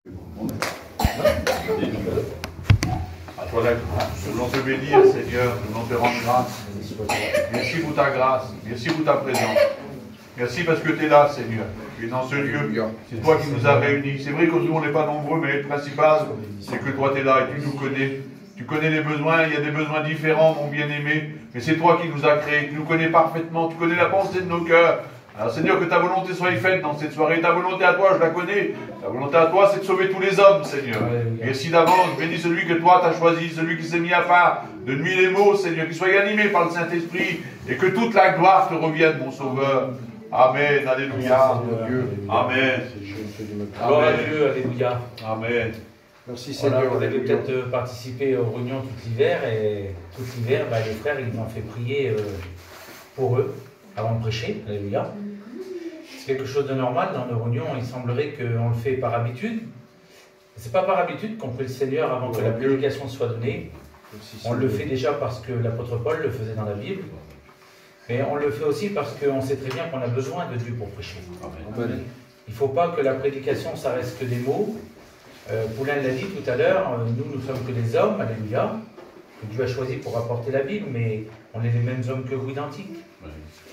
À toi la grâce. Nous voulons te bénir, Seigneur. Nous voulons te rendre grâce. Merci pour ta grâce. Merci pour ta présence. Merci parce que tu es là, Seigneur. Tu es dans ce lieu. C'est toi qui nous as réunis. C'est vrai que nous, on n'est pas nombreux, mais le principal, c'est que toi, tu es là et tu nous connais. Tu connais les besoins. Il y a des besoins différents, mon bien-aimé. Mais c'est toi qui nous as créés. Tu nous connais parfaitement. Tu connais la pensée de nos cœurs. Alors, Seigneur, que ta volonté soit faite dans cette soirée. Ta volonté à toi, je la connais. Ta volonté à toi, c'est de sauver tous les hommes, Seigneur. Merci d'avance. Bénis celui que toi, tu as choisi, celui qui s'est mis à part de nuit les mots, Seigneur, qui soit animé par le Saint-Esprit et que toute la gloire te revienne, mon Sauveur. Amen. Alléluia. Amen. Gloire à Dieu. Alléluia. Amen. Merci Seigneur. Vous avez peut-être participé aux réunions tout l'hiver et tout l'hiver, les frères, ils m'ont fait prier pour eux avant de prêcher. Alléluia. C'est quelque chose de normal dans nos réunions. Il semblerait qu'on le fait par habitude. C'est pas par habitude qu'on prie le Seigneur avant que la prédication soit donnée. On le fait déjà parce que l'apôtre Paul le faisait dans la Bible. Mais on le fait aussi parce qu'on sait très bien qu'on a besoin de Dieu pour prêcher. Amen. Il ne faut pas que la prédication, ça reste que des mots. Poulain l'a dit tout à l'heure, nous sommes que des hommes, alléluia, que Dieu a choisi pour apporter la Bible, mais on est les mêmes hommes que vous identiques.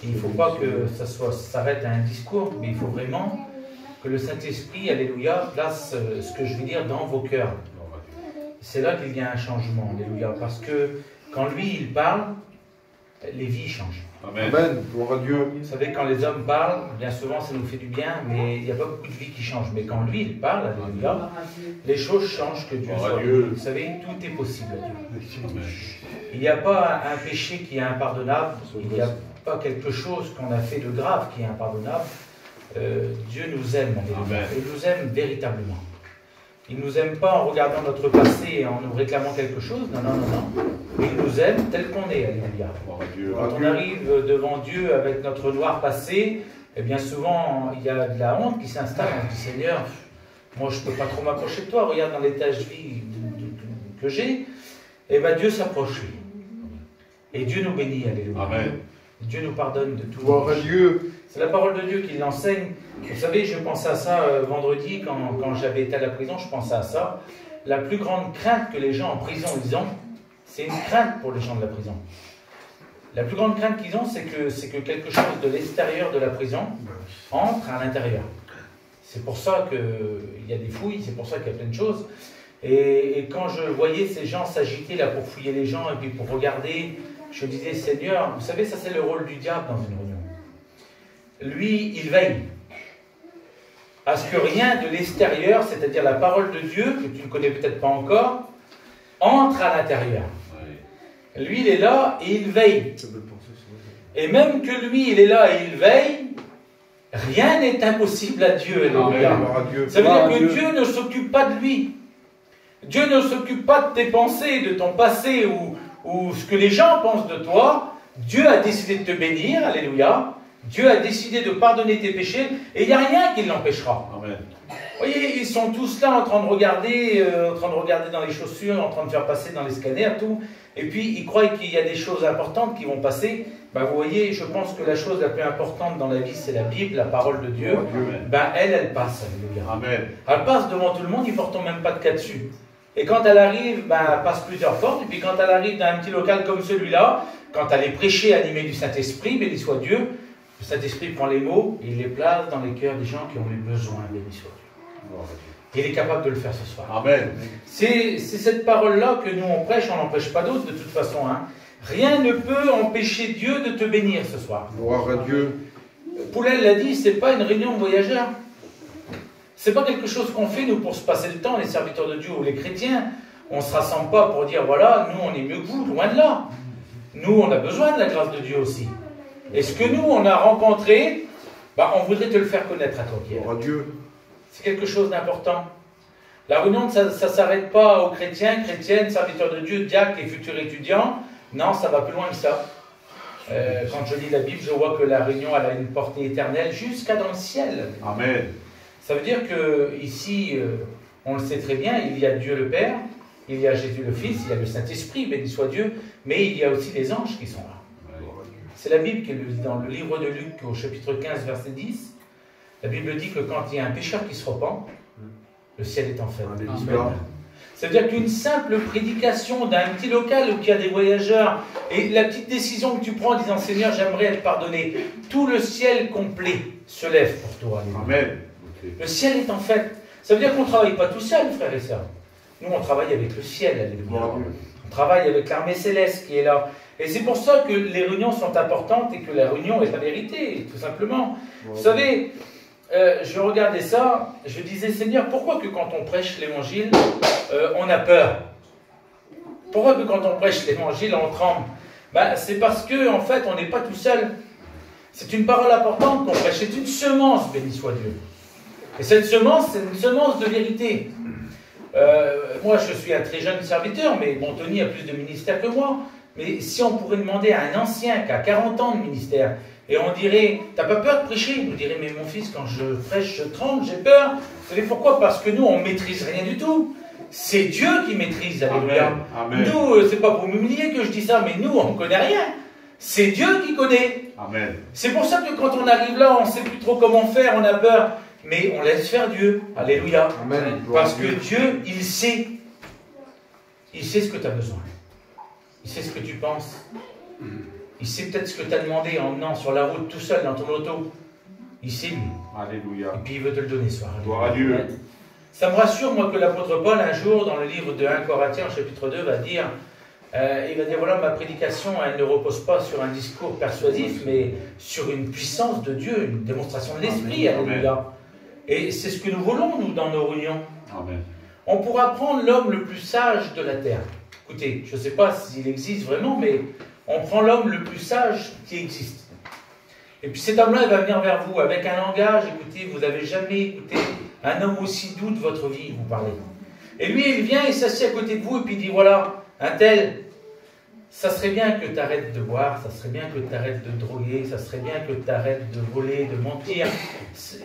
Et il ne faut pas que ça s'arrête à un discours, mais il faut vraiment que le Saint-Esprit, alléluia, place ce que je veux dire dans vos cœurs. C'est là qu'il y a un changement, alléluia, parce que quand lui, il parle, les vies changent. Amen. Amen. Gloire à Dieu. Vous savez, quand les hommes parlent, bien souvent ça nous fait du bien, mais il n'y a pas beaucoup de vies qui changent. Mais quand lui, il parle, alléluia, les choses changent, que Dieu soit. Vous savez, tout est possible à Dieu. Il n'y a pas un péché qui est impardonnable, il n'y a pas quelque chose qu'on a fait de grave qui est impardonnable. Dieu nous aime, alléluia. Il nous aime véritablement. Il ne nous aime pas en regardant notre passé et en nous réclamant quelque chose, non, non, non, non. Il nous aime tel qu'on est, alléluia. Quand on arrive devant Dieu avec notre noir passé, eh bien souvent, il y a de la honte qui s'installe. On dit, Seigneur, moi je ne peux pas trop m'approcher de toi, regarde dans l'état de vie que j'ai. Et bien Dieu s'approche, lui. Et Dieu nous bénit, alléluia. Amen. Dieu nous pardonne de tout. Gloire à Dieu. C'est la parole de Dieu qui l'enseigne. Vous savez, je pensais à ça vendredi, quand j'avais été à la prison, je pensais à ça. La plus grande crainte que les gens en prison ils ont, c'est une crainte pour les gens de la prison. La plus grande crainte qu'ils ont, c'est que quelque chose de l'extérieur de la prison entre à l'intérieur. C'est pour ça qu'il y a des fouilles, c'est pour ça qu'il y a plein de choses. Et quand je voyais ces gens s'agiter là pour fouiller les gens et puis pour regarder, je disais, Seigneur, vous savez, ça c'est le rôle du diable dans une réunion. Lui, il veille à ce que rien de l'extérieur, c'est-à-dire la parole de Dieu, que tu ne connais peut-être pas encore, entre à l'intérieur. Lui, il est là et il veille. Et même que lui, il est là et il veille, rien n'est impossible à Dieu. Ça veut dire que Dieu ne s'occupe pas de lui. Dieu ne s'occupe pas de tes pensées, de ton passé ou ce que les gens pensent de toi. Dieu a décidé de te bénir, alléluia. Dieu a décidé de pardonner tes péchés et il n'y a rien qui l'empêchera. Amen. Vous voyez, ils sont tous là en train de regarder dans les chaussures, en train de faire passer dans les scanners, tout. Et puis, ils croient qu'il y a des choses importantes qui vont passer. Ben, vous voyez, je pense que la chose la plus importante dans la vie, c'est la Bible, la parole de Dieu. Ben, elle passe. Amen. Elle passe devant tout le monde, ils ne portent même pas de cas dessus. Et quand elle arrive, ben, elle passe plusieurs portes. Et puis, quand elle arrive dans un petit local comme celui-là, quand elle est prêchée, animée du Saint-Esprit, béni soit Dieu, le Saint-Esprit prend les mots et il les place dans les cœurs des gens qui ont eu besoin, béni soit Dieu. Il est capable de le faire ce soir. Amen. C'est cette parole-là que nous on prêche, on n'empêche pas d'autres de toute façon. Hein. Rien ne peut empêcher Dieu de te bénir ce soir. Gloire à Dieu. Poulain l'a dit, c'est pas une réunion de voyageurs. C'est pas quelque chose qu'on fait nous pour se passer le temps, les serviteurs de Dieu ou les chrétiens. On ne se rassemble pas pour dire voilà, nous on est mieux que vous, loin de là. Nous on a besoin de la grâce de Dieu aussi. Et ce que nous, on a rencontré, bah, on voudrait te le faire connaître à toi, Pierre. Gloire à Dieu. C'est quelque chose d'important. La réunion, ça ne s'arrête pas aux chrétiens, chrétiennes, serviteurs de Dieu, diacres et futurs étudiants. Non, ça va plus loin que ça. Quand je lis la Bible, je vois que la réunion elle a une portée éternelle jusqu'à dans le ciel. Amen. Ça veut dire qu'ici, on le sait très bien, il y a Dieu le Père, il y a Jésus le Fils, il y a le Saint-Esprit, béni soit Dieu, mais il y a aussi les anges qui sont là. C'est la Bible qui le dit dans le livre de Luc, au chapitre 15, verset 10. La Bible dit que quand il y a un pécheur qui se repent, le ciel est en fait. Alléluia. Ça veut dire qu'une simple prédication d'un petit local où il y a des voyageurs, et la petite décision que tu prends en disant Seigneur, j'aimerais être pardonné, tout le ciel complet se lève pour toi. Amen. Le ciel est en fait. Ça veut dire qu'on ne travaille pas tout seul, frères et sœurs. Nous, on travaille avec le ciel. Alléluia. On travaille avec l'armée céleste qui est là. Et c'est pour ça que les réunions sont importantes et que la réunion est la vérité, tout simplement. Vous savez, je regardais ça, je disais, Seigneur, pourquoi que quand on prêche l'évangile, on a peur? Pourquoi que quand on prêche l'évangile, on tremble? Ben, c'est parce que, en fait, on n'est pas tout seul. C'est une parole importante qu'on prêche. C'est une semence, béni soit Dieu. Et cette semence, c'est une semence de vérité. Moi, je suis un très jeune serviteur, mais bon, Tony a plus de ministère que moi. Mais si on pourrait demander à un ancien qui a 40 ans de ministère, et on dirait, t'as pas peur de prêcher? Il nous dirait, mais mon fils, quand je prêche, je tremble, j'ai peur. Vous savez pourquoi? Parce que nous, on ne maîtrise rien du tout. C'est Dieu qui maîtrise, alléluia. Nous, c'est pas pour m'humilier que je dis ça, mais nous, on ne connaît rien. C'est Dieu qui connaît. Amen. C'est pour ça que quand on arrive là, on ne sait plus trop comment faire, on a peur. Mais on laisse faire Dieu. Alléluia. Amen. Parce que Dieu, il sait. Il sait ce que tu as besoin. Il sait ce que tu penses. Il sait peut-être ce que tu as demandé en venant sur la route tout seul dans ton auto. Il sait, lui. Alléluia. Et puis il veut te le donner ce soir. Gloire à Dieu. Ça me rassure, moi, que l'apôtre Paul, un jour, dans le livre de 1 Corinthiens, chapitre 2, va dire, voilà, ma prédication, elle ne repose pas sur un discours persuasif, mais sur une puissance de Dieu, une démonstration de l'Esprit. Alléluia. Et c'est ce que nous voulons, nous, dans nos réunions. Amen. On pourra prendre l'homme le plus sage de la terre. Écoutez, je ne sais pas s'il existe vraiment, mais on prend l'homme le plus sage qui existe. Et puis cet homme-là, il va venir vers vous avec un langage, écoutez, vous n'avez jamais écouté un homme aussi doux de votre vie, vous parlez. Et lui, il vient, il s'assied à côté de vous, et puis il dit, voilà, un tel, ça serait bien que tu arrêtes de boire, ça serait bien que tu arrêtes de droguer, ça serait bien que tu arrêtes de voler, de mentir.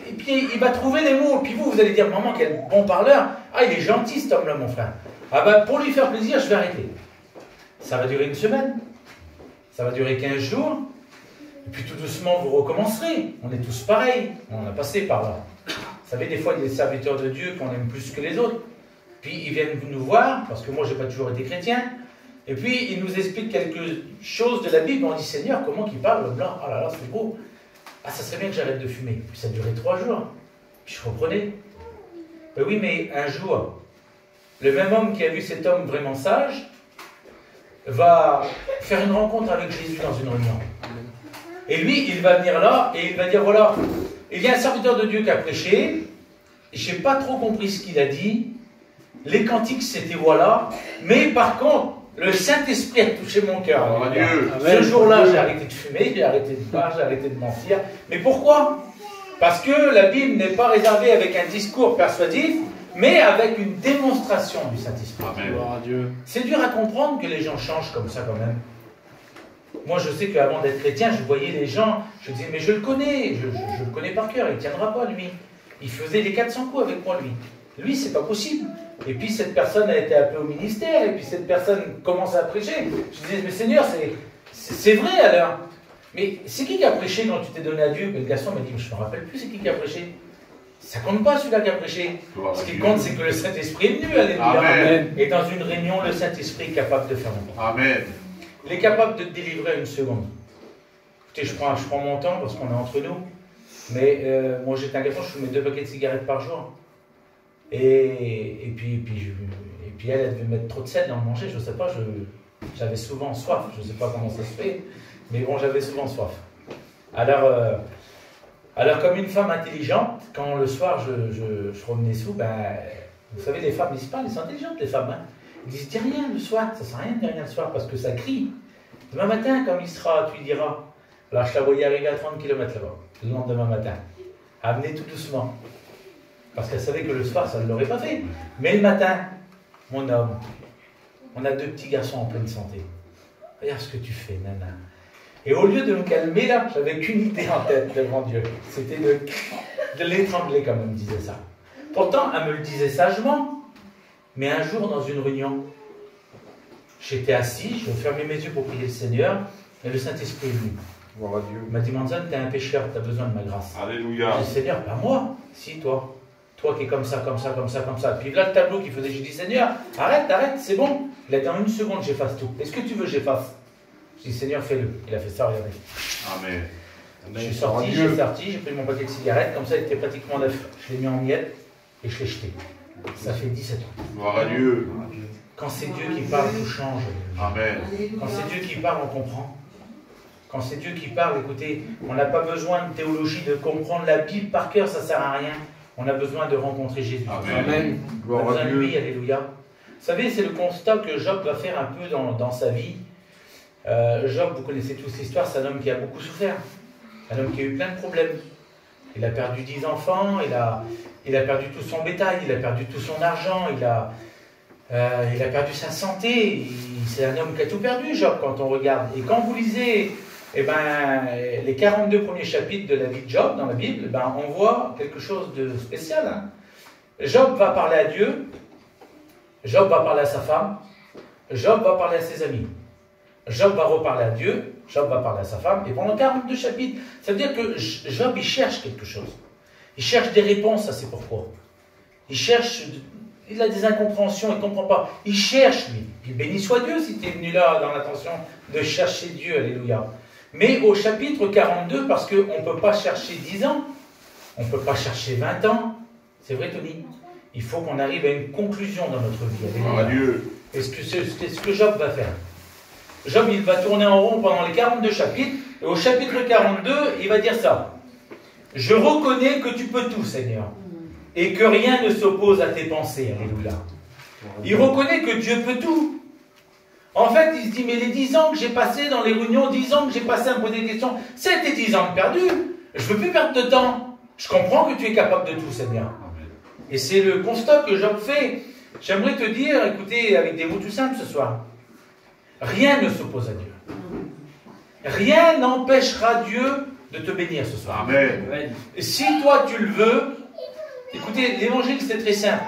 Et puis il va trouver les mots, et puis vous allez dire, maman, quel bon parleur. Ah, il est gentil cet homme-là, mon frère. Ah ben, pour lui faire plaisir, je vais arrêter. Ça va durer une semaine, ça va durer 15 jours, et puis tout doucement, vous recommencerez. On est tous pareils, on a passé par là. Vous savez, des fois, il y a des serviteurs de Dieu qu'on aime plus que les autres. Puis ils viennent nous voir, parce que moi, je n'ai pas toujours été chrétien. Et puis, ils nous expliquent quelque chose de la Bible. On dit, Seigneur, comment qu'il parle, le blanc? Ah là là, c'est beau. Ah, ça serait bien que j'arrête de fumer. Puis ça durait 3 jours. Puis je reprenais. Ben oui, mais un jour, le même homme qui a vu cet homme vraiment sage va faire une rencontre avec Jésus dans une réunion. Et lui, il va venir là et il va dire, voilà, il y a un serviteur de Dieu qui a prêché, je n'ai pas trop compris ce qu'il a dit, les cantiques c'était voilà, mais par contre, le Saint-Esprit a touché mon cœur. Ce jour-là, j'ai arrêté de fumer, j'ai arrêté de boire, j'ai arrêté de mentir. Mais pourquoi? Parce que la Bible n'est pas réservée avec un discours persuasif, mais avec une démonstration du Saint-Esprit. C'est dur à comprendre que les gens changent comme ça quand même. Moi, je sais qu'avant d'être chrétien, je voyais les gens, je disais, mais je le connais, je le connais par cœur, il ne tiendra pas, lui. Il faisait les 400 coups avec moi, lui. Lui, c'est pas possible. Et puis, cette personne a été appelée au ministère, et puis cette personne commence à prêcher. Je disais, mais Seigneur, c'est vrai alors. Mais c'est qui a prêché quand tu t'es donné à Dieu? Le garçon m'a dit, je ne me rappelle plus, c'est qui a prêché? Ça compte pas celui-là qui a prêché. Ce qui compte, c'est que le Saint-Esprit est venu, alléluia. Amen. Et dans une réunion, le Saint-Esprit est capable de faire un bon. Amen. Il est capable de te délivrer une seconde. Écoutez, je prends mon temps parce qu'on est entre nous. Mais moi, j'étais un garçon, je fumais 2 paquets de cigarettes par jour. Et puis elle devait mettre trop de sel dans le manger, je ne sais pas, j'avais souvent soif, je ne sais pas comment ça se fait, mais bon, j'avais souvent soif. Alors comme une femme intelligente, quand le soir je revenais sous, ben, vous savez, les femmes, ils sont intelligentes, les femmes, hein. Ils disent, dis rien le soir, ça ne sert à rien de dire rien le soir, parce que ça crie. Demain matin, comme il sera, tu lui diras. Alors je la voyais arriver à 30 km là-bas, le lendemain matin. Elle venait tout doucement. Parce qu'elle savait que le soir, ça ne l'aurait pas fait. Mais le matin, mon homme, on a 2 petits garçons en pleine santé. Regarde ce que tu fais, nana. Et au lieu de me calmer, là, j'avais qu'une idée en tête devant Dieu. C'était de l'étrangler, comme elle me disait ça. Pourtant, elle me le disait sagement. Mais un jour, dans une réunion, j'étais assis, je fermais mes yeux pour prier le Seigneur, et le Saint-Esprit est venu. Gloire à Dieu. Il m'a dit, Manzon, tu es un pécheur, tu as besoin de ma grâce. Alléluia. J'ai dit, Seigneur, pas moi. Si, toi. toi qui es comme ça, comme ça, comme ça, comme ça. Puis là, le tableau qu'il faisait, j'ai dit, Seigneur, arrête, arrête, c'est bon. Il a dit, en une seconde, j'efface tout. Est-ce que tu veux que j'efface? J'ai dit, Seigneur, fais-le. Il a fait ça, regardez. Amen. Je suis sorti, j'ai pris mon paquet de cigarettes, comme ça, il était pratiquement neuf. Je l'ai mis en miettes et je l'ai jeté. Ça fait 17 ans. Gloire à Dieu. Quand c'est Dieu qui parle, tout change. Amen. Quand c'est Dieu qui parle, on comprend. Quand c'est Dieu qui parle, écoutez, on n'a pas besoin de théologie, de comprendre la Bible par cœur, ça ne sert à rien. On a besoin de rencontrer Jésus. Amen. On a besoin de lui, alléluia. Vous savez, c'est le constat que Job va faire un peu dans sa vie. Job, vous connaissez tous l'histoire, c'est un homme qui a beaucoup souffert. Un homme qui a eu plein de problèmes. Il a perdu 10 enfants, il a perdu tout son bétail, il a perdu tout son argent, il a perdu sa santé. C'est un homme qui a tout perdu, Job, quand on regarde. Et quand vous lisez les 42 premiers chapitres de la vie de Job dans la Bible, on voit quelque chose de spécial. Hein. Job va parler à Dieu, Job va parler à sa femme, Job va parler à ses amis. Job va reparler à Dieu, Job va parler à sa femme, et pendant 42 chapitres, ça veut dire que Job, il cherche quelque chose. Il cherche des réponses à ses pourquoi. Il a des incompréhensions, il ne comprend pas. Il cherche, lui. Puis béni soit Dieu si tu es venu là dans l'intention de chercher Dieu, alléluia. Mais au chapitre 42, parce qu'on ne peut pas chercher 10 ans, on ne peut pas chercher 20 ans, c'est vrai Tony, il faut qu'on arrive à une conclusion dans notre vie. Alléluia. Et c'est ce que Job va faire. Job, il va tourner en rond pendant les 42 chapitres, et au chapitre 42, il va dire ça. Je reconnais que tu peux tout, Seigneur, et que rien ne s'oppose à tes pensées, alléluia. Il reconnaît que Dieu peut tout. En fait, il se dit, mais les 10 ans que j'ai passés dans les réunions, 10 ans que j'ai passé à me poser des questions, c'était 10 ans de perdu. Je ne veux plus perdre de temps. Je comprends que tu es capable de tout, Seigneur. Et c'est le constat que Job fait. J'aimerais te dire, écoutez, avec des mots tout simples ce soir, rien ne s'oppose à Dieu. Rien n'empêchera Dieu de te bénir ce soir. Amen. Si toi tu le veux, écoutez, l'évangile c'est très simple.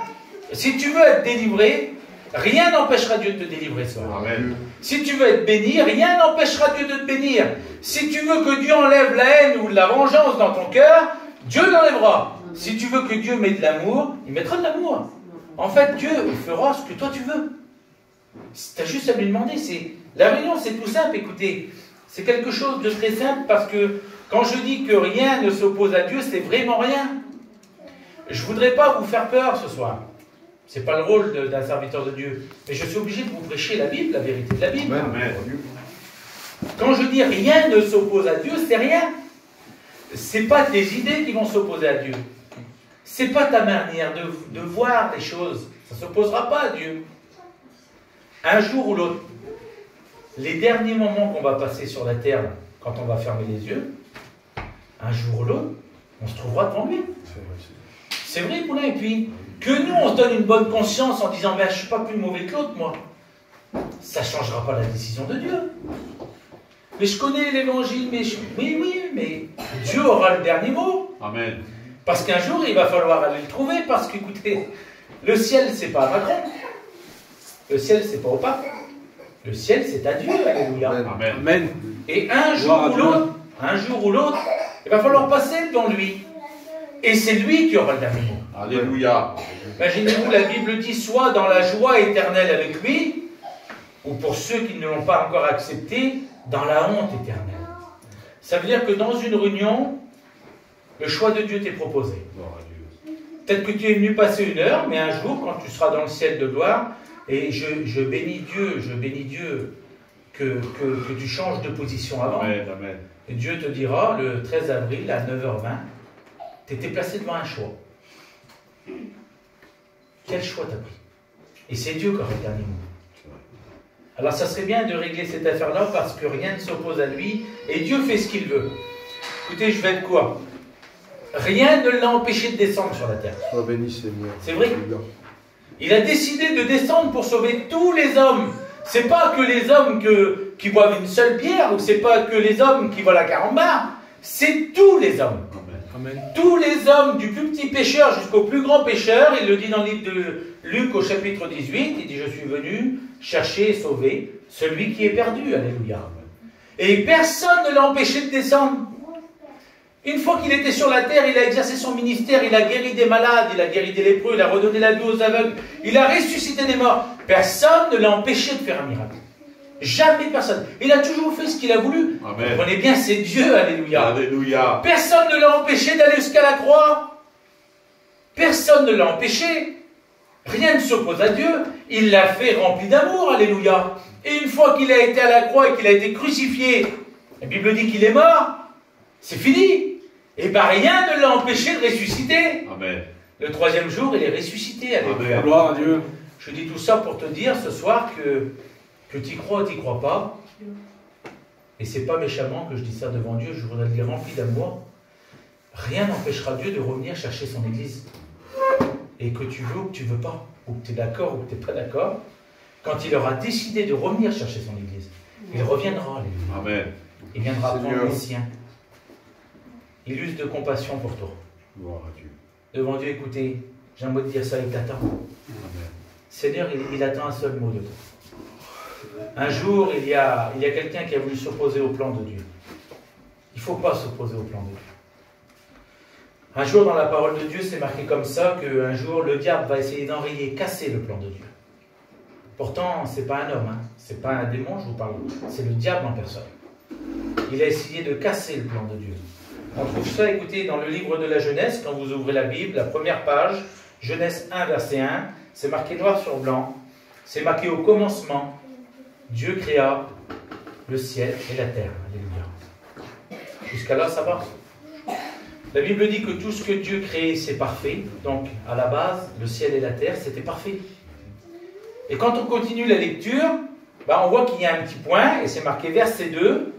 Si tu veux être délivré, rien n'empêchera Dieu de te délivrer ce soir. Amen. Si tu veux être béni, rien n'empêchera Dieu de te bénir. Si tu veux que Dieu enlève la haine ou la vengeance dans ton cœur, Dieu l'enlèvera. Si tu veux que Dieu mette de l'amour, il mettra de l'amour. En fait, Dieu fera ce que toi tu veux. Tu as juste à lui demander. La réunion, c'est tout simple, écoutez. C'est quelque chose de très simple parce que quand je dis que rien ne s'oppose à Dieu, c'est vraiment rien. Je ne voudrais pas vous faire peur ce soir. Ce n'est pas le rôle d'un serviteur de Dieu. Mais je suis obligé de vous prêcher la Bible, la vérité de la Bible. Amen. Quand je dis rien ne s'oppose à Dieu, c'est rien. Ce n'est pas tes idées qui vont s'opposer à Dieu. Ce n'est pas ta manière de voir les choses. Ça ne s'opposera pas à Dieu. Un jour ou l'autre, les derniers moments qu'on va passer sur la terre, quand on va fermer les yeux, un jour ou l'autre, on se trouvera devant lui. C'est vrai, Poulain. Et puis, que nous, on se donne une bonne conscience en disant, ben, je ne suis pas plus mauvais que l'autre, moi. Ça ne changera pas la décision de Dieu. Mais je connais l'évangile, mais oui, mais Dieu aura le dernier mot. Amen. Parce qu'un jour, il va falloir aller le trouver, parce qu'écoutez, le ciel, c'est pas à Macron. Le ciel, c'est pas au pape. Le ciel, c'est à Dieu, alléluia. Amen. Amen. Et un jour ou l'autre, il va falloir passer devant lui. Et c'est lui qui aura le dernier mot. Alléluia. Imaginez-vous, la Bible dit, soit dans la joie éternelle avec lui, ou pour ceux qui ne l'ont pas encore accepté, dans la honte éternelle. Ça veut dire que dans une réunion, le choix de Dieu t'est proposé. Peut-être que tu es venu passer une heure, mais un jour, quand tu seras dans le ciel de gloire, et je bénis Dieu que tu changes de position avant. Amen. Amen. Et Dieu te dira, le 13 avril à 9h20, tu étais placé devant un choix. Quel choix t'as pris? Et c'est Dieu qui aura le dernier mot. Alors ça serait bien de régler cette affaire-là parce que rien ne s'oppose à lui et Dieu fait ce qu'il veut. Écoutez, je vais être quoi? Rien ne l'a empêché de descendre sur la terre. Sois béni, Seigneur. C'est vrai. Il a décidé de descendre pour sauver tous les hommes. C'est pas que les hommes qui boivent une seule bière ou c'est pas que les hommes qui voient la carambar. C'est tous les hommes. Amen. Tous les hommes, du plus petit pécheur jusqu'au plus grand pécheur, il le dit dans le livre de Luc au chapitre 18, il dit « Je suis venu chercher et sauver celui qui est perdu. » Alléluia. Et personne ne l'a empêché de descendre. Une fois qu'il était sur la terre, il a exercé son ministère, il a guéri des malades, il a guéri des lépreux, il a redonné la vue aux aveugles, il a ressuscité des morts. Personne ne l'a empêché de faire un miracle. Jamais personne. Il a toujours fait ce qu'il a voulu. Amen. Comprenez bien, c'est Dieu, alléluia. Alléluia. Personne ne l'a empêché d'aller jusqu'à la croix. Personne ne l'a empêché. Rien ne s'oppose à Dieu. Il l'a fait rempli d'amour, alléluia. Et une fois qu'il a été à la croix et qu'il a été crucifié, la Bible dit qu'il est mort, c'est fini. Et bien rien ne l'a empêché de ressusciter. Amen. Le troisième jour, il est ressuscité. Alléluia. Amen. Gloire à Dieu. Je dis tout ça pour te dire ce soir que tu y crois ou tu n'y crois pas. Et c'est pas méchamment que je dis ça devant Dieu, je voudrais le dire rempli d'amour. Rien n'empêchera Dieu de revenir chercher son Église. Et que tu veux ou que tu ne veux pas, ou que tu es d'accord ou que tu n'es pas d'accord, quand il aura décidé de revenir chercher son Église, il reviendra. Amen. Il viendra Seigneur. prendre les siens. Il use de compassion pour toi. Gloire à Dieu. Devant Dieu, écoutez, j'aimerais te dire ça, il t'attend. Amen. Seigneur, il attend un seul mot de toi. Un jour, il y a quelqu'un qui a voulu s'opposer au plan de Dieu. Il ne faut pas s'opposer au plan de Dieu. Un jour, dans la parole de Dieu, c'est marqué comme ça qu'un jour, le diable va essayer d'enrayer, casser le plan de Dieu. Pourtant, ce n'est pas un homme, hein. Ce n'est pas un démon, je vous parle. C'est le diable en personne. Il a essayé de casser le plan de Dieu. On trouve ça, écoutez, dans le livre de la Genèse, quand vous ouvrez la Bible, la première page, Genèse 1, verset 1, c'est marqué noir sur blanc, c'est marqué au commencement, Dieu créa le ciel et la terre. Alléluia. Jusqu'à là, ça va. La Bible dit que tout ce que Dieu crée, c'est parfait. Donc, à la base, le ciel et la terre, c'était parfait. Et quand on continue la lecture, on voit qu'il y a un petit point, et c'est marqué verset 2,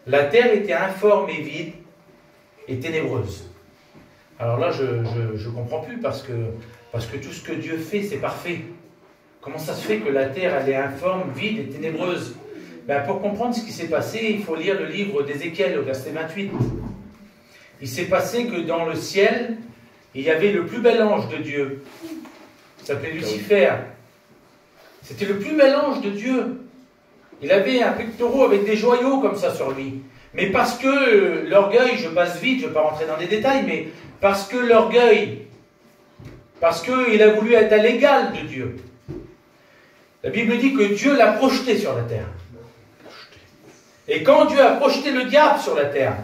la terre était informe et vide et ténébreuse. Alors là, je ne comprends plus, parce que tout ce que Dieu fait, c'est parfait. Comment ça se fait que la terre, elle est informe, vide et ténébreuse? Pour comprendre ce qui s'est passé, il faut lire le livre d'Ézéchiel, au verset 28. Il s'est passé que dans le ciel, il y avait le plus bel ange de Dieu. Il s'appelait Lucifer. C'était le plus bel ange de Dieu. Il avait un pectoral avec des joyaux comme ça sur lui. Mais parce que l'orgueil, je passe vite, je ne vais pas rentrer dans des détails, mais parce que l'orgueil, parce qu'il a voulu être à l'égal de Dieu. La Bible dit que Dieu l'a projeté sur la terre. Et quand Dieu a projeté le diable sur la terre,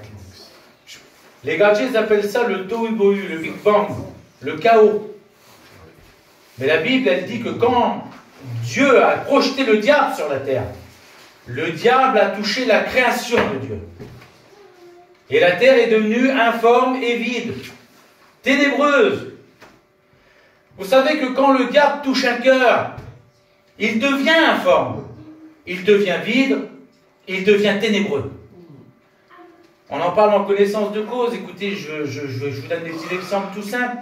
les gadgets appellent ça le tohu-bohu, le Big Bang, le chaos. Mais la Bible, elle dit que quand Dieu a projeté le diable sur la terre, le diable a touché la création de Dieu. Et la terre est devenue informe et vide, ténébreuse. Vous savez que quand le diable touche un cœur, il devient informe, il devient vide, il devient ténébreux. On en parle en connaissance de cause. Écoutez, je vous donne des petits exemples tout simples.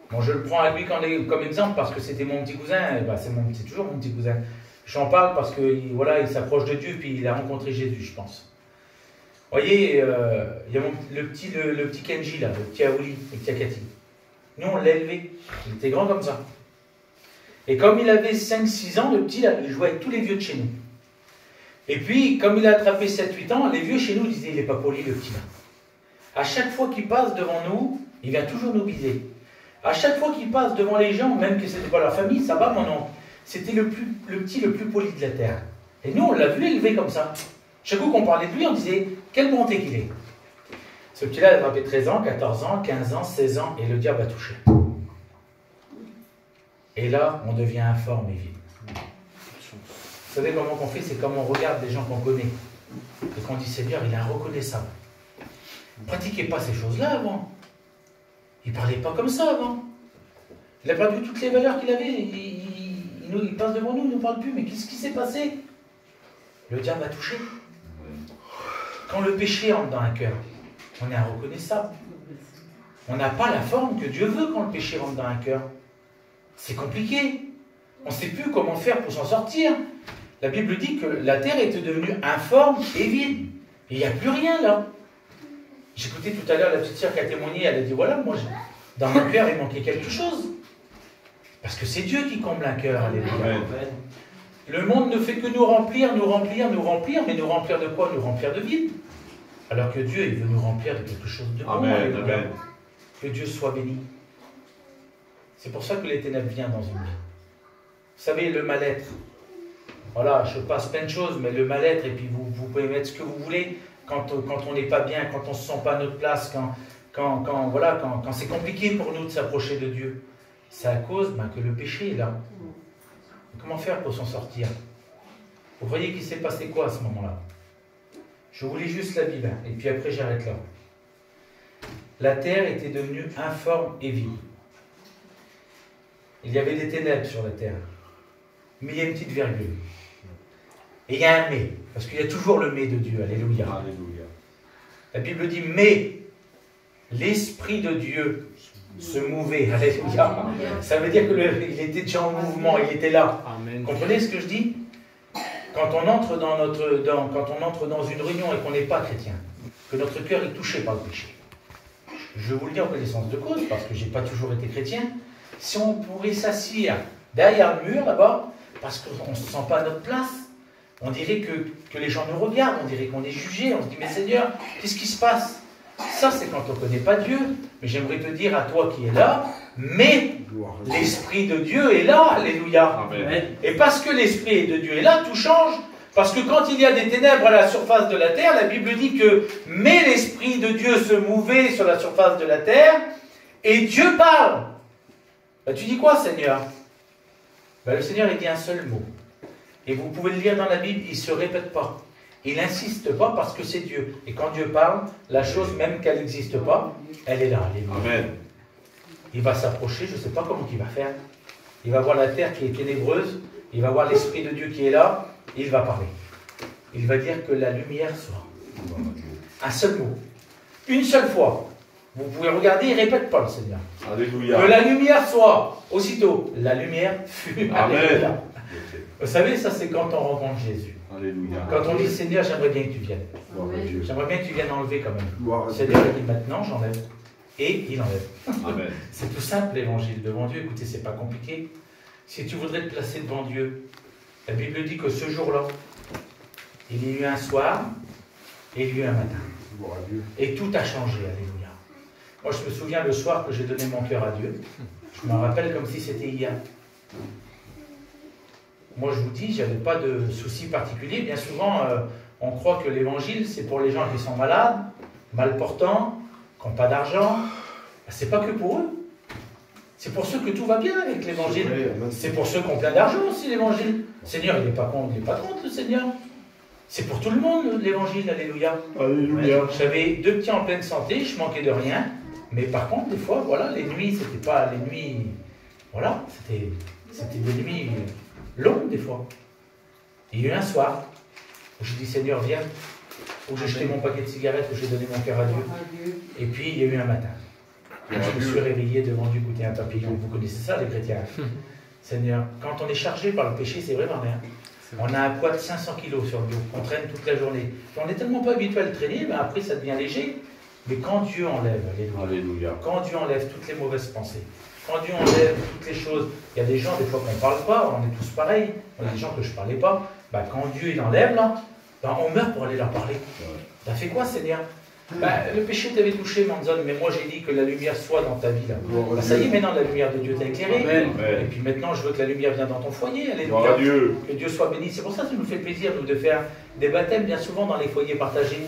Bon, je le prends à lui comme exemple parce que c'était mon petit cousin. C'est toujours mon petit cousin. J'en parle parce que voilà, il s'approche de Dieu puis il a rencontré Jésus, je pense. Vous voyez, il y a le petit Kenji là, le petit Aouli, le petit Akati. Nous, on l'a élevé. Il était grand comme ça. Et comme il avait 5-6 ans, le petit là, il jouait avec tous les vieux de chez nous. Et puis, comme il a attrapé 7-8 ans, les vieux chez nous disaient, il n'est pas poli le petit là. À chaque fois qu'il passe devant nous, il vient toujours nous biser. À chaque fois qu'il passe devant les gens, même que ce n'était pas leur famille, ça va mon oncle. C'était le petit le plus poli de la terre. Et nous, on l'a vu élevé comme ça. Chaque coup qu'on parlait de lui, on disait, quelle bonté qu'il est. Ce petit-là, il a attrapé 13 ans, 14 ans, 15 ans, 16 ans, et le diable a touché. Et là, on devient informe et vide. Vous savez comment on fait? C'est comme on regarde des gens qu'on connaît. Et qu'on dit, Seigneur, il est reconnaissable. Ne pratiquez pas ces choses-là avant. Il ne parlait pas comme ça avant. Il a perdu toutes les valeurs qu'il avait. Il passe devant nous, il ne nous parle plus. Mais qu'est-ce qui s'est passé? Le diable a touché. Quand le péché entre dans un cœur, on est reconnaissable. On n'a pas la forme que Dieu veut quand le péché rentre dans un cœur. C'est compliqué. On ne sait plus comment faire pour s'en sortir. La Bible dit que la terre était devenue informe et vide. Et il n'y a plus rien là. J'écoutais tout à l'heure la petite sœur qui a témoigné, elle a dit, voilà, moi, dans mon cœur, il manquait quelque chose. Parce que c'est Dieu qui comble un cœur. Alléluia. Le monde ne fait que nous remplir, mais nous remplir de quoi? Nous remplir de vide. Alors que Dieu, il veut nous remplir de quelque chose de bon. Amen, amen. Que Dieu soit béni. C'est pour ça que les ténèbres viennent dans une vie. Vous savez, le mal-être. Voilà, je passe plein de choses, mais le mal-être, et puis vous pouvez mettre ce que vous voulez, quand on n'est pas bien, quand on ne se sent pas à notre place, quand c'est compliqué pour nous de s'approcher de Dieu, c'est à cause que le péché est là. Comment faire pour s'en sortir? Vous voyez qu'il s'est passé quoi à ce moment-là? Je vous lis juste la Bible, et puis après j'arrête là. La terre était devenue informe et vide. Il y avait des ténèbres sur la terre. Mais il y a une petite virgule. Et il y a un mais. Parce qu'il y a toujours le mais de Dieu. Alléluia. Alléluia. La Bible dit mais l'Esprit de Dieu se mouvait. Alléluia. Ça veut dire qu'il était déjà en mouvement. Il était là. Amen. Comprenez ce que je dis? Quand on entre dans une réunion et qu'on n'est pas chrétien, que notre cœur est touché par le péché. Je vous le dis en connaissance de cause, parce que je n'ai pas toujours été chrétien. Si on pourrait s'assire derrière le mur là-bas, parce qu'on ne se sent pas à notre place, on dirait que les gens nous regardent, on dirait qu'on est jugé, on se dit mais Seigneur, qu'est-ce qui se passe? Ça c'est quand on ne connaît pas Dieu, mais j'aimerais te dire à toi qui es là, mais l'Esprit de Dieu est là, alléluia. Amen. Et parce que l'Esprit de Dieu est là, tout change. Parce que quand il y a des ténèbres à la surface de la terre, la Bible dit que mais l'Esprit de Dieu se mouvait sur la surface de la terre, et Dieu parle. Tu dis quoi, Seigneur? Le Seigneur, il dit un seul mot. Et vous pouvez le lire dans la Bible, il ne se répète pas. Il n'insiste pas parce que c'est Dieu. Et quand Dieu parle, la chose, même qu'elle n'existe pas, elle est là. Amen. Il va s'approcher, je ne sais pas comment il va faire. Il va voir la terre qui est ténébreuse, il va voir l'Esprit de Dieu qui est là, et il va parler. Il va dire que la lumière soit. Un seul mot. Une seule fois. Vous pouvez regarder, il ne répète pas le Seigneur. Alléluia. Que la lumière soit. Aussitôt, la lumière fut. Amen. Alléluia. Vous savez, ça c'est quand on rencontre Jésus. Alléluia. Quand on dit Seigneur, j'aimerais bien que tu viennes. J'aimerais bien que tu viennes enlever quand même. Seigneur, il dit maintenant, j'enlève. Et il enlève. Amen. C'est tout simple l'évangile devant Dieu. Écoutez, c'est pas compliqué. Si tu voudrais te placer devant Dieu, la Bible dit que ce jour-là, il y a eu un soir et il y a eu un matin. Et tout a changé, alléluia. Moi, je me souviens le soir que j'ai donné mon cœur à Dieu. Je me rappelle comme si c'était hier. Moi, je vous dis, je n'avais pas de soucis particuliers. Bien souvent, on croit que l'évangile, c'est pour les gens qui sont malades, mal portants, qui n'ont pas d'argent. C'est pas que pour eux. C'est pour ceux que tout va bien avec l'évangile. C'est pour ceux qui ont plein d'argent aussi, l'évangile. Le Seigneur, il n'est pas contre, le Seigneur. C'est pour tout le monde, l'évangile, alléluia. Alléluia. J'avais 2 petits en pleine santé, je manquais de rien. Mais par contre, des fois, voilà, les nuits, c'était pas les nuits. Voilà, c'était des nuits longues, des fois. Il y a eu un soir où j'ai dit Seigneur, viens, où j'ai jeté mon paquet de cigarettes, où j'ai donné mon cœur à Dieu. Et puis, il y a eu un matin. Je me suis réveillé devant Dieu, goûter un papillon. Vous connaissez ça, les chrétiens? Seigneur, quand on est chargé par le péché, c'est vraiment rien. On a un poids de 500 kilos sur le dos, on traîne toute la journée. On n'est tellement pas habitué à le traîner, mais après ça devient léger. Mais quand Dieu enlève, alléluia, quand Dieu enlève toutes les mauvaises pensées, quand Dieu enlève toutes les choses, il y a des gens, des fois qu'on ne parle pas, on est tous pareils, il y a des gens que je ne parlais pas, quand Dieu il enlève là, on meurt pour aller leur parler. T'as fait quoi, Seigneur? Le péché t'avait touché, Manzon, mais moi j'ai dit que la lumière soit dans ta vie là. Ça y est, maintenant la lumière de Dieu t'a éclairé. Amen. Et puis maintenant je veux que la lumière vienne dans ton foyer. Gloire à Dieu. Que Dieu soit béni. C'est pour ça que ça nous fait plaisir nous, de faire des baptêmes bien souvent dans les foyers partagés.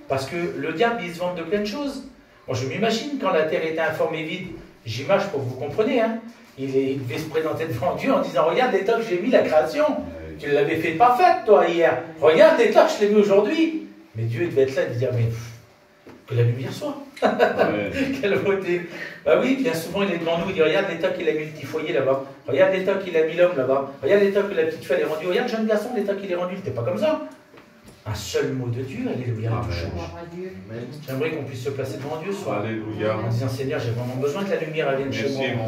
Parce que le diable il se vante de plein de choses. Moi je m'imagine quand la terre était informe et vide, j'imagine pour que vous compreniez, hein, il devait se présenter devant Dieu en disant regarde l'état que j'ai mis la création. Tu l'avais fait parfaite toi hier. Regarde l'état que je l'ai mis aujourd'hui. Mais Dieu il devait être là et dire mais que la lumière soit. Quelle beauté. Oui, bien souvent il est devant nous, il dit regarde l'état qu'il a mis le petit foyer là-bas, regarde l'état qu'il a mis l'homme là-bas, regarde l'état que la petite fille elle est rendue, regarde jeune garçon l'état qu'il est rendu, il n'était pas comme ça. Un seul mot de Dieu, alléluia, tout change. J'aimerais qu'on puisse se placer devant Dieu ce soir, en disant Seigneur, j'ai vraiment besoin que la lumière vienne chez moi.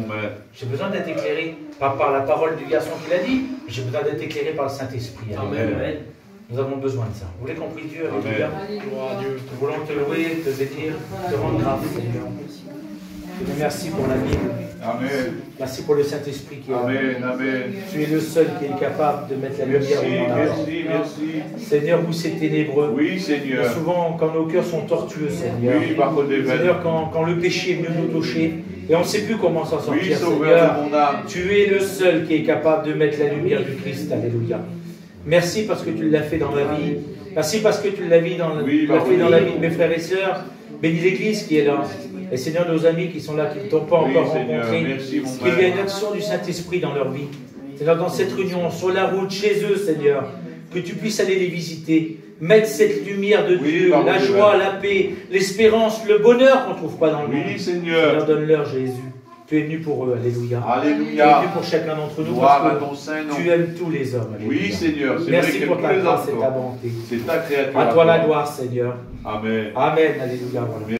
J'ai besoin d'être éclairé, pas par la parole du garçon qui l'a dit, mais j'ai besoin d'être éclairé par le Saint-Esprit. Amen. Nous avons besoin de ça. Vous voulez qu'on prie Dieu, alléluia. Nous voulons te louer, te bénir, te rendre grâce, Seigneur. Merci pour la Bible. Amen. Merci pour le Saint-Esprit qui est là. Amen. Amen. Tu es le seul qui est capable de mettre la lumière où on a. Merci. Seigneur, où c'est ténébreux. Oui, Et Seigneur. souvent, quand nos cœurs sont tortueux, Seigneur. Oui, par contre des Seigneur, quand le péché est venu nous toucher, et on ne sait plus comment s'en sortir, Oui, sauveur Seigneur, de mon âme. tu es le seul qui est capable de mettre la lumière du Christ. Alléluia. Merci parce que tu l'as fait dans ma vie. Merci parce que tu l'as fait dans la vie de mes frères et sœurs. Bénis l'Église qui est là. Et Seigneur, nos amis qui sont là, qui ne t'ont pas encore rencontré. Merci, mon Qu'il y ait une action du Saint-Esprit dans leur vie. Seigneur, dans cette réunion, sur la route, chez eux, Seigneur, que tu puisses aller les visiter, mettre cette lumière de Dieu, la joie, la paix, l'espérance, le bonheur qu'on ne trouve pas dans le monde. Oui, Seigneur. Donne-leur Jésus. Tu es venu pour eux, alléluia. Alléluia. Tu es venu pour chacun d'entre nous. Gloire parce à que ton Saint-Nom. tu aimes tous les hommes. Alléluia. Oui, Seigneur. Merci pour ta grâce et ta bonté. C'est ta créature. À toi la gloire, Seigneur. Amen. Amen, alléluia. Voilà.